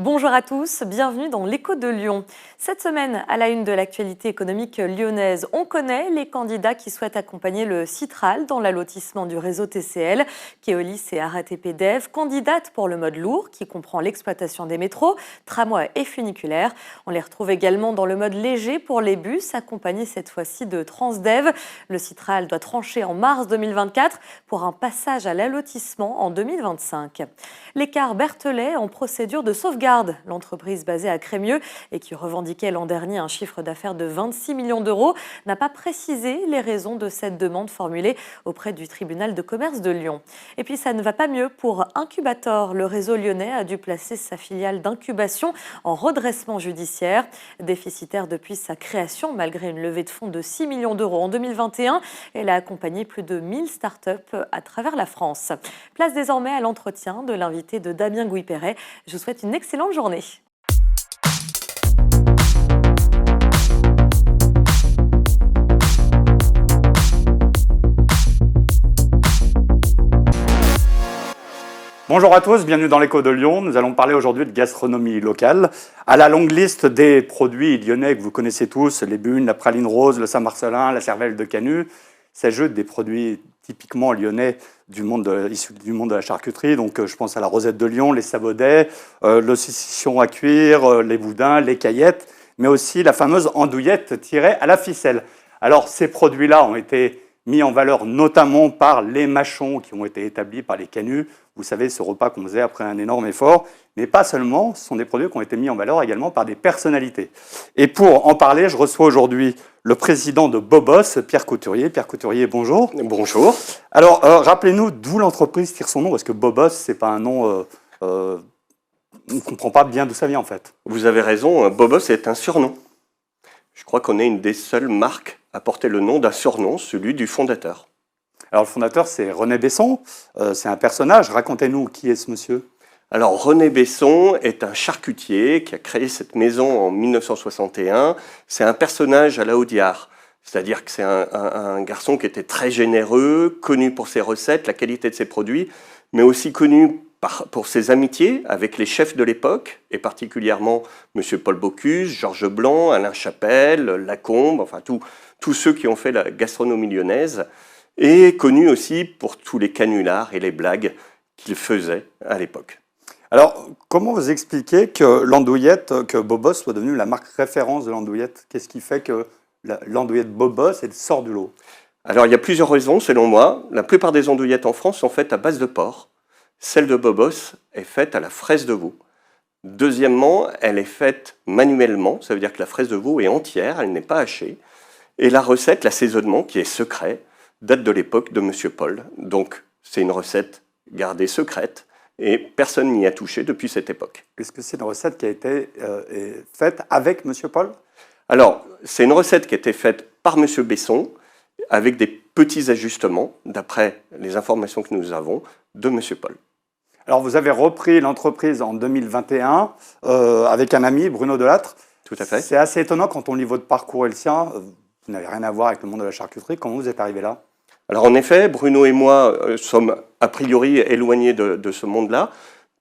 Bonjour à tous, bienvenue dans l'Écho de Lyon. Cette semaine, à la une de l'actualité économique lyonnaise, on connaît les candidats qui souhaitent accompagner le Citral dans l'allotissement du réseau TCL. Keolis et RATP Dev, candidates pour le mode lourd qui comprend l'exploitation des métros, tramways et funiculaires. On les retrouve également dans le mode léger pour les bus, accompagnés cette fois-ci de Transdev. Le Citral doit trancher en mars 2024 pour un passage à l'allotissement en 2025. L'écart Berthelet en procédure de sauvegarde. L'entreprise basée à Crémieux et qui revendiquait l'an dernier un chiffre d'affaires de 26 millions d'euros n'a pas précisé les raisons de cette demande formulée auprès du tribunal de commerce de Lyon. Et puis ça ne va pas mieux pour Incubator. Le réseau lyonnais a dû placer sa filiale d'incubation en redressement judiciaire. Déficitaire depuis sa création, malgré une levée de fonds de 6 millions d'euros en 2021, elle a accompagné plus de 1000 startups à travers la France. Place désormais à l'entretien de l'invité de Damien Gouy-Perret. Je vous souhaite une excellente journée. Bonjour à tous, bienvenue dans l'Écho de Lyon. Nous allons parler aujourd'hui de gastronomie locale. À la longue liste des produits lyonnais que vous connaissez tous, les bunes, la praline rose, le Saint-Marcelin, la cervelle de Canut, s'ajoutent des produits typiquement lyonnais issus du monde de la charcuterie. Donc je pense à la rosette de Lyon, les sabodets, le saucisson à cuire, les boudins, les caillettes, mais aussi la fameuse andouillette tirée à la ficelle. Alors ces produits-là ont été mis en valeur notamment par les mâchons qui ont été établis par les Canut. Vous savez, ce repas qu'on faisait après un énorme effort. Mais pas seulement, ce sont des produits qui ont été mis en valeur également par des personnalités. Et pour en parler, je reçois aujourd'hui le président de Bobos, Pierre Couturier. Pierre Couturier, bonjour. Bonjour. Alors, rappelez-nous d'où l'entreprise tire son nom, parce que Bobos, ce n'est pas un nom... on ne comprend pas bien d'où ça vient en fait. Vous avez raison, Bobos est un surnom. Je crois qu'on est une des seules marques à porter le nom d'un surnom, celui du fondateur. Alors le fondateur, c'est René Besson, c'est un personnage. Racontez-nous qui est ce monsieur. Alors René Besson est un charcutier qui a créé cette maison en 1961. C'est un personnage à la Audiard, c'est-à-dire que c'est un garçon qui était très généreux, connu pour ses recettes, la qualité de ses produits, mais aussi connu pour ses amitiés avec les chefs de l'époque, et particulièrement M. Paul Bocuse, Georges Blanc, Alain Chapelle, Lacombe, enfin tous ceux qui ont fait la gastronomie lyonnaise, et connu aussi pour tous les canulars et les blagues qu'il faisait à l'époque. Alors, comment vous expliquez que l'andouillette, que Bobos soit devenue la marque référence de l'andouillette? Qu'est-ce qui fait que l'andouillette Bobos, elle sort du lot? Alors, il y a plusieurs raisons, selon moi. La plupart des andouillettes en France sont faites à base de porc. Celle de Bobos est faite à la fraise de veau. Deuxièmement, elle est faite manuellement, ça veut dire que la fraise de veau est entière, elle n'est pas hachée. Et la recette, l'assaisonnement, qui est secret, date de l'époque de M. Paul. Donc, c'est une recette gardée secrète et personne n'y a touché depuis cette époque. Est-ce que c'est une recette qui a été faite avec M. Paul? Alors, c'est une recette qui a été faite par M. Besson avec des petits ajustements, d'après les informations que nous avons, de M. Paul. Alors, vous avez repris l'entreprise en 2021 avec un ami, Bruno Delattre. Tout à fait. C'est assez étonnant quand on lit votre parcours et le sien. Vous n'avez rien à voir avec le monde de la charcuterie. Comment vous êtes arrivé là? Alors en effet, Bruno et moi sommes a priori éloignés de ce monde-là.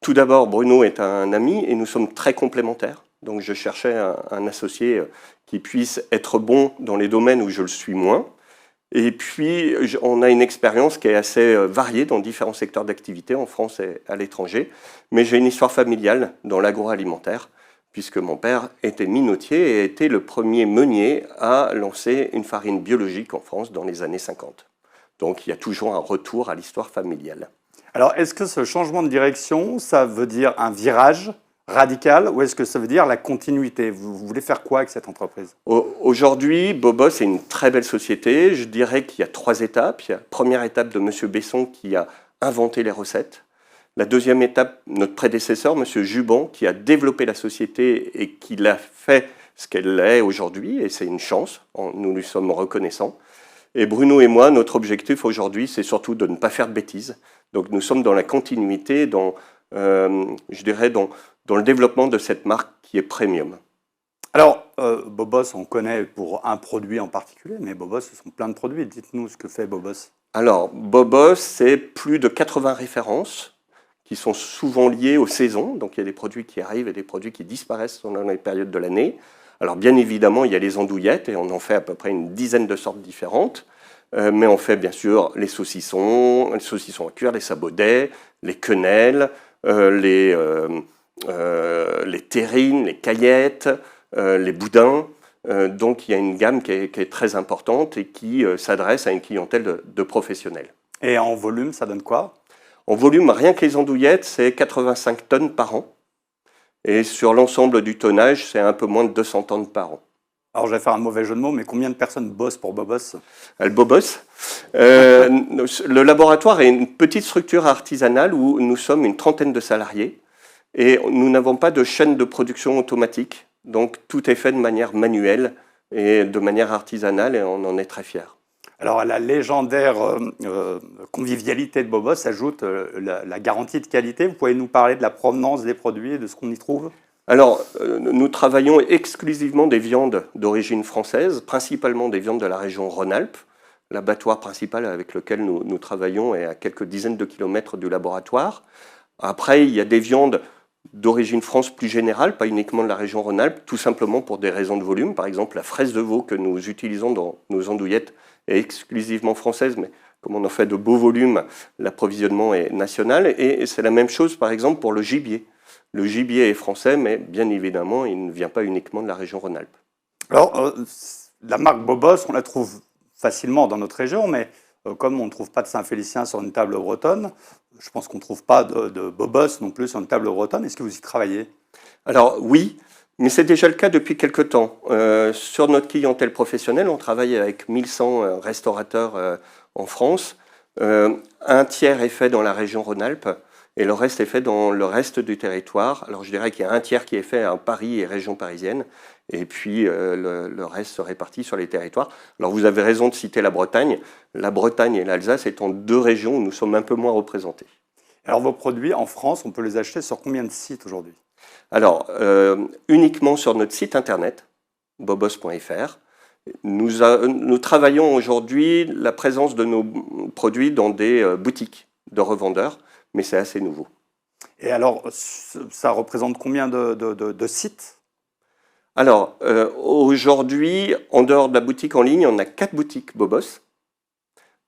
Tout d'abord, Bruno est un ami et nous sommes très complémentaires. Donc je cherchais un associé qui puisse être bon dans les domaines où je le suis moins. Et puis, on a une expérience qui est assez variée dans différents secteurs d'activité en France et à l'étranger. Mais j'ai une histoire familiale dans l'agroalimentaire, puisque mon père était minotier et était le premier meunier à lancer une farine biologique en France dans les années 50. Donc, il y a toujours un retour à l'histoire familiale. Alors, est-ce que ce changement de direction, ça veut dire un virage radical ou est-ce que ça veut dire la continuité? Vous voulez faire quoi avec cette entreprise? Aujourd'hui, Bobos est une très belle société. Je dirais qu'il y a 3 étapes. Il y a la première étape de M. Besson qui a inventé les recettes. La deuxième étape, notre prédécesseur, M. Juban, qui a développé la société et qui l'a fait ce qu'elle est aujourd'hui. Et c'est une chance, nous lui sommes reconnaissants. Et Bruno et moi, notre objectif aujourd'hui, c'est surtout de ne pas faire de bêtises. Donc nous sommes dans la continuité, je dirais, dans le développement de cette marque qui est premium. Alors, Bobos, on connaît pour un produit en particulier, mais Bobos, ce sont plein de produits. Dites-nous ce que fait Bobos. Alors, Bobos, c'est plus de 80 références qui sont souvent liés aux saisons. Donc il y a des produits qui arrivent et des produits qui disparaissent selon les périodes de l'année. Alors bien évidemment, il y a les andouillettes et on en fait à peu près une dizaine de sortes différentes. Mais on fait bien sûr les saucissons à cuire, les sabots-dés, les quenelles, les terrines, les caillettes, les boudins. Donc il y a une gamme qui est très importante et qui s'adresse à une clientèle de professionnels. Et en volume, ça donne quoi? En volume, rien que les andouillettes, c'est 85 tonnes par an. Et sur l'ensemble du tonnage, c'est un peu moins de 200 tonnes par an. Alors, je vais faire un mauvais jeu de mots, mais combien de personnes bossent pour Bobos? Le Bobos. Le laboratoire est une petite structure artisanale où nous sommes une trentaine de salariés et nous n'avons pas de chaîne de production automatique. Donc, tout est fait de manière manuelle et de manière artisanale et on en est très fiers. Alors, à la légendaire convivialité de Bobos s'ajoute la garantie de qualité. Vous pouvez nous parler de la provenance des produits et de ce qu'on y trouve? Alors, nous travaillons exclusivement des viandes d'origine française, principalement des viandes de la région Rhône-Alpes. L'abattoir principal avec lequel nous travaillons est à quelques dizaines de kilomètres du laboratoire. Après, il y a des viandes d'origine France plus générale, pas uniquement de la région Rhône-Alpes, tout simplement pour des raisons de volume. Par exemple, la fraise de veau que nous utilisons dans nos andouillettes est exclusivement française, mais comme on en fait de beaux volumes, l'approvisionnement est national. Et c'est la même chose, par exemple, pour le gibier. Le gibier est français, mais bien évidemment, il ne vient pas uniquement de la région Rhône-Alpes. Alors, la marque Bobos, on la trouve facilement dans notre région, mais comme on ne trouve pas de Saint-Félicien sur une table bretonne, je pense qu'on ne trouve pas de Bobos non plus sur une table bretonne. Est-ce que vous y travaillez? Alors oui, mais c'est déjà le cas depuis quelque temps. Sur notre clientèle professionnelle, on travaille avec 1100 restaurateurs en France. Un tiers est fait dans la région Rhône-Alpes. Et le reste est fait dans le reste du territoire. Alors je dirais qu'il y a un tiers qui est fait à Paris et région parisienne, et puis le reste se répartit sur les territoires. Alors vous avez raison de citer la Bretagne. La Bretagne et l'Alsace étant deux régions où nous sommes un peu moins représentés. Alors vos produits en France, on peut les acheter sur combien de sites aujourd'hui? Alors uniquement sur notre site internet, bobos.fr. Nous travaillons aujourd'hui la présence de nos produits dans des boutiques de revendeurs, mais c'est assez nouveau. Et alors, ça représente combien de sites? Alors, aujourd'hui, en dehors de la boutique en ligne, on a 4 boutiques Bobos.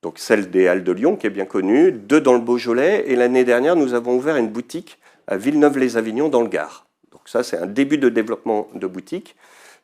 Donc celle des Halles de Lyon, qui est bien connue, 2 dans le Beaujolais, et l'année dernière, nous avons ouvert une boutique à Villeneuve-les-Avignon, dans le Gard. Donc ça, c'est un début de développement de boutique.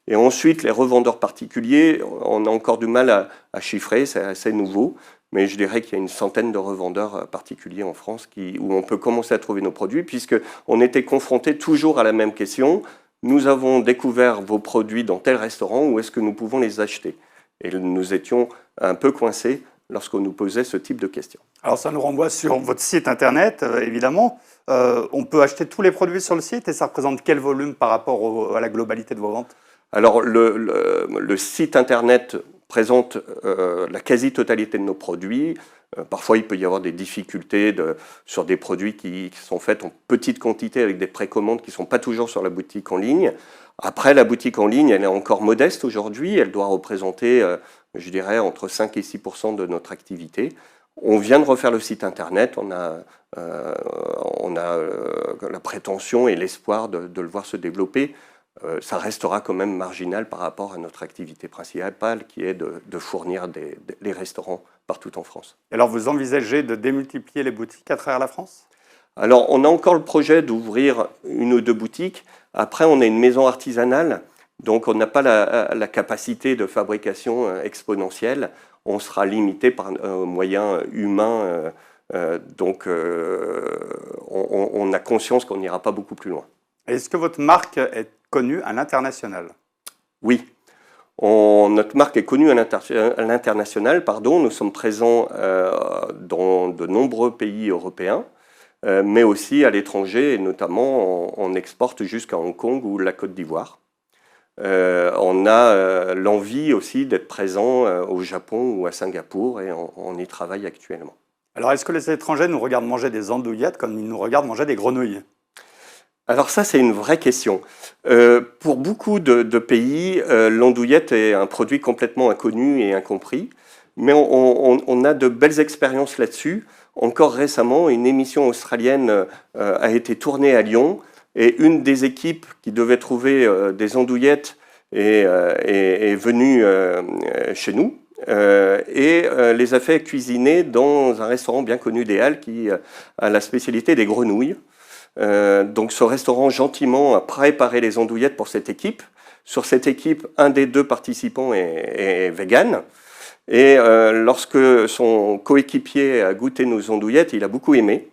Et ensuite, les revendeurs particuliers, on a encore du mal à chiffrer, c'est assez nouveau. Mais je dirais qu'il y a une centaine de revendeurs particuliers en France où on peut commencer à trouver nos produits, puisqu'on était confronté toujours à la même question. Nous avons découvert vos produits dans tel restaurant, où est-ce que nous pouvons les acheter? Et nous étions un peu coincés lorsqu'on nous posait ce type de questions. Alors ça nous renvoie sur votre site internet, évidemment. On peut acheter tous les produits sur le site, et ça représente quel volume par rapport à la globalité de vos ventes? Alors le site internet présente la quasi-totalité de nos produits. Parfois, il peut y avoir des difficultés sur des produits qui sont faits en petite quantité avec des précommandes qui ne sont pas toujours sur la boutique en ligne. Après, la boutique en ligne, elle est encore modeste aujourd'hui. Elle doit représenter, je dirais, entre 5 et 6% de notre activité. On vient de refaire le site internet. On a la prétention et l'espoir de le voir se développer. Ça restera quand même marginal par rapport à notre activité principale qui est de fournir les restaurants partout en France. Et alors vous envisagez de démultiplier les boutiques à travers la France? Alors on a encore le projet d'ouvrir 1 ou 2 boutiques. Après on est une maison artisanale, donc on n'a pas la capacité de fabrication exponentielle. On sera limité par moyens humains, donc on a conscience qu'on n'ira pas beaucoup plus loin. Est-ce que votre marque est connue à l'international? Oui, notre marque est connue à l'international. Nous sommes présents dans de nombreux pays européens, mais aussi à l'étranger, et notamment on exporte jusqu'à Hong Kong ou la Côte d'Ivoire. On a l'envie aussi d'être présent au Japon ou à Singapour, et on y travaille actuellement. Alors est-ce que les étrangers nous regardent manger des andouillettes comme ils nous regardent manger des grenouilles? Alors ça, c'est une vraie question. Pour beaucoup de pays, l'andouillette est un produit complètement inconnu et incompris, mais on a de belles expériences là-dessus. encore récemment, une émission australienne a été tournée à Lyon et une des équipes qui devait trouver des andouillettes est venue chez nous et les a fait cuisiner dans un restaurant bien connu des Halles qui a la spécialité des grenouilles. Donc ce restaurant gentiment a préparé les andouillettes pour cette équipe. Sur cette équipe, un des 2 participants est vegan. Et lorsque son coéquipier a goûté nos andouillettes, il a beaucoup aimé.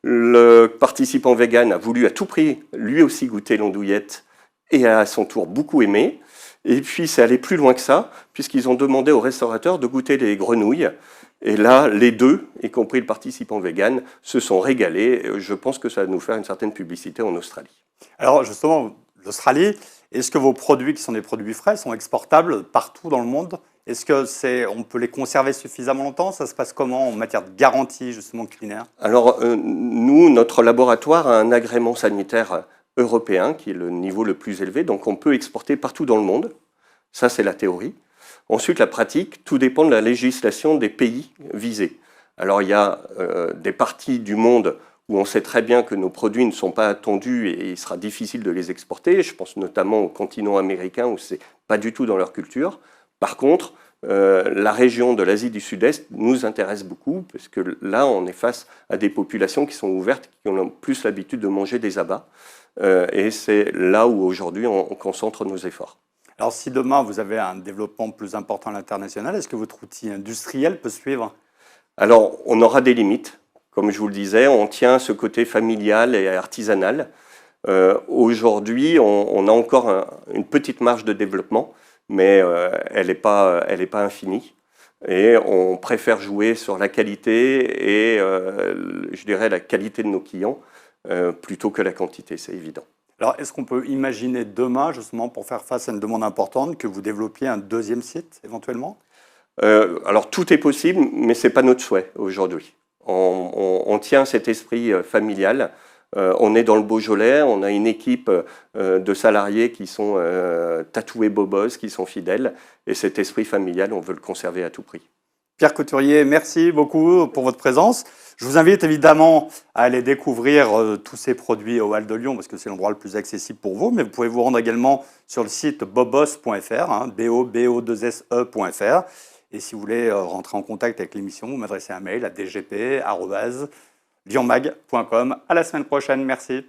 Le participant vegan a voulu à tout prix lui aussi goûter l'andouillette et a à son tour beaucoup aimé. Et puis c'est allé plus loin que ça, puisqu'ils ont demandé au restaurateur de goûter les grenouilles. Et là, les 2, y compris le participant vegan, se sont régalés. Je pense que ça va nous faire une certaine publicité en Australie. Alors justement, l'Australie, est-ce que vos produits qui sont des produits frais sont exportables partout dans le monde? Est-ce qu'on peut les conserver suffisamment longtemps? Ça se passe comment en matière de garantie justement culinaire? Alors nous, notre laboratoire a un agrément sanitaire européen qui est le niveau le plus élevé, donc on peut exporter partout dans le monde. Ça, c'est la théorie. Ensuite, la pratique, tout dépend de la législation des pays visés. Alors il y a des parties du monde où on sait très bien que nos produits ne sont pas attendus et il sera difficile de les exporter. Je pense notamment au continent américain où ce n'est pas du tout dans leur culture. Par contre, la région de l'Asie du Sud-Est nous intéresse beaucoup parce que là, on est face à des populations qui sont ouvertes, qui ont plus l'habitude de manger des abats. Et c'est là où aujourd'hui on concentre nos efforts. Alors si demain vous avez un développement plus important à l'international, est-ce que votre outil industriel peut suivre? Alors on aura des limites. Comme je vous le disais, on tient ce côté familial et artisanal. Aujourd'hui, on a encore une petite marge de développement, mais elle n'est pas infinie. Et on préfère jouer sur la qualité et, je dirais, la qualité de nos clients plutôt que la quantité, c'est évident. Alors, est-ce qu'on peut imaginer demain, justement, pour faire face à une demande importante, que vous développiez un 2e site, éventuellement? Alors, tout est possible, mais ce n'est pas notre souhait aujourd'hui. On tient cet esprit familial. On est dans le Beaujolais, on a une équipe de salariés qui sont tatoués bobos, qui sont fidèles. Et cet esprit familial, on veut le conserver à tout prix. Pierre Couturier, merci beaucoup pour votre présence. Je vous invite évidemment à aller découvrir tous ces produits au Halles de Lyon parce que c'est l'endroit le plus accessible pour vous. Mais vous pouvez vous rendre également sur le site bobos.fr, BO2SE.fr. Et si vous voulez rentrer en contact avec l'émission, vous m'adressez un mail à dgp@lyonmag.com. À la semaine prochaine. Merci.